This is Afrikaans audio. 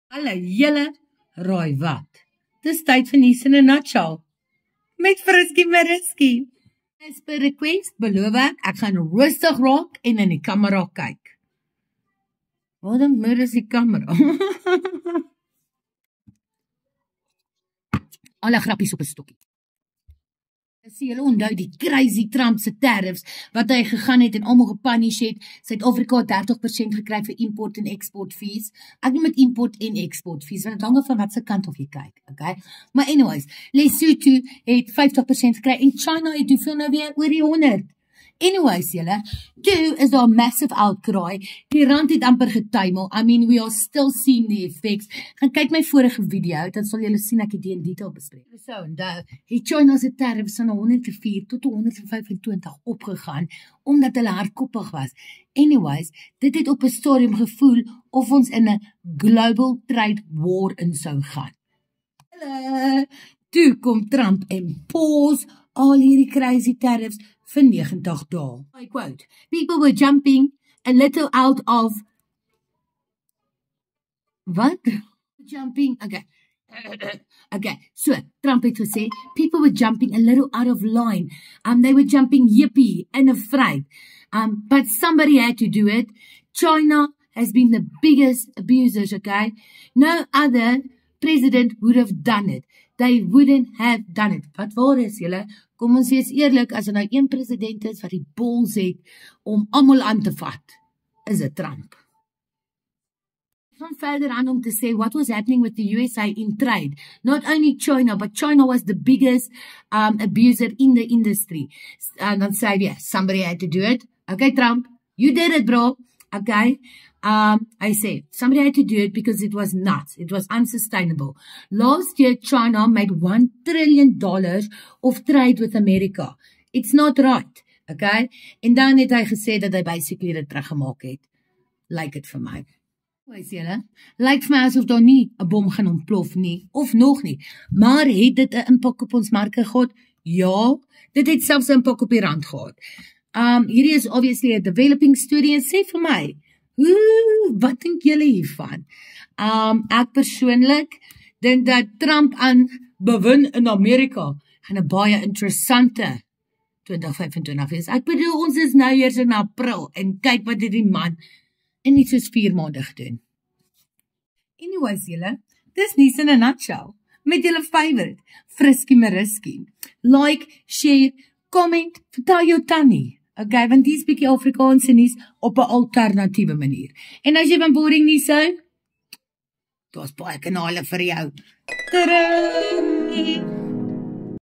Alle julle raai wat. Dis tyd vir nuus in 'n nutshell. Met Friskie Mariski. As per request beloof ek gaan rustig raak en in die kamera kyk. Wat 'n mur is die kamera? Alle grappies op 'n stokkie. As jy onthou die crazy Trump se tariffs wat hy gegaan het en almal gepunish het, Suid-Afrika het 30% gekry vir import en export fees. Ek noem dit import en export fees, want dit hang af van watse kant of jy kyk, okay? Maar anyways, Lesotho het 50% gekry en China het hoeveel nou weer oor die 100. Anyways, julle, toe is daar 'n massive outcry. Die rand het amper getuimel. I mean, we are still seeing the effects. Gaan kyk my vorige video, dan sal julle sien ek het dit in detail bespreek. So, onthou, het China se tariffs van 104 tot 125 opgegaan, omdat hulle hardkoppig was. Anyways, dit het op 'n stadium gevoel of ons in 'n global trade war in sou gaan. Toe kom Trump en pause al hierdie crazy tariffs vir 90 dae. I quote, people were jumping a little out of... What? Jumping, okay. Okay, so Trump het gesê, people were jumping a little out of line. They were jumping yippee and afraid. But somebody had to do it. China has been the biggest abusers, okay? No other president would have done it. They wouldn't have done it. Wat waar is julle? Kom ons wees eerlik, as er nou een president is wat die balls het om almal aan te vat, is dit Trump. Gaan verder aan om te sê what was happening with the USA in trade. Not only China, but China was the biggest abuser in the industry. And dan sê hy, somebody had to do it. Okay, Trump, you did it, bro. Okay. I say, somebody had to do it because it was nuts. It was unsustainable. Last year, China made $1 trillion of trade with America. It's not right. Okay? En dan het hy gesê dat hy basically dit teruggemaak het. Lyk het vir my. Wees julle, lyk vir my asof daar nie 'n bom gaan ontplof nie, of nog nie. Maar het dit 'n impak op ons marke gehad? Ja, dit het selfs 'n impak op die rand gehad. Hierdie is obviously 'n developing story en sê vir my, wat dink julle hiervan? Ek persoonlik dink dat Trump aan bewin in Amerika gaan 'n baie interessante 2025 wees. Ek bedoel, ons is nou eers in April en kyk wat het die man in nie soos 4 maande gedoen. Anyways, julle, dis nuus in 'n nutshell. Met julle favorite, Friskie Mariski. Like, share, comment, vertel jou tannie. Okay, want die is bietjie Afrikaanse nuus op 'n alternatiewe manier. En as jy van boring nuus hou, daar's baie kanale vir jou. Tadaa!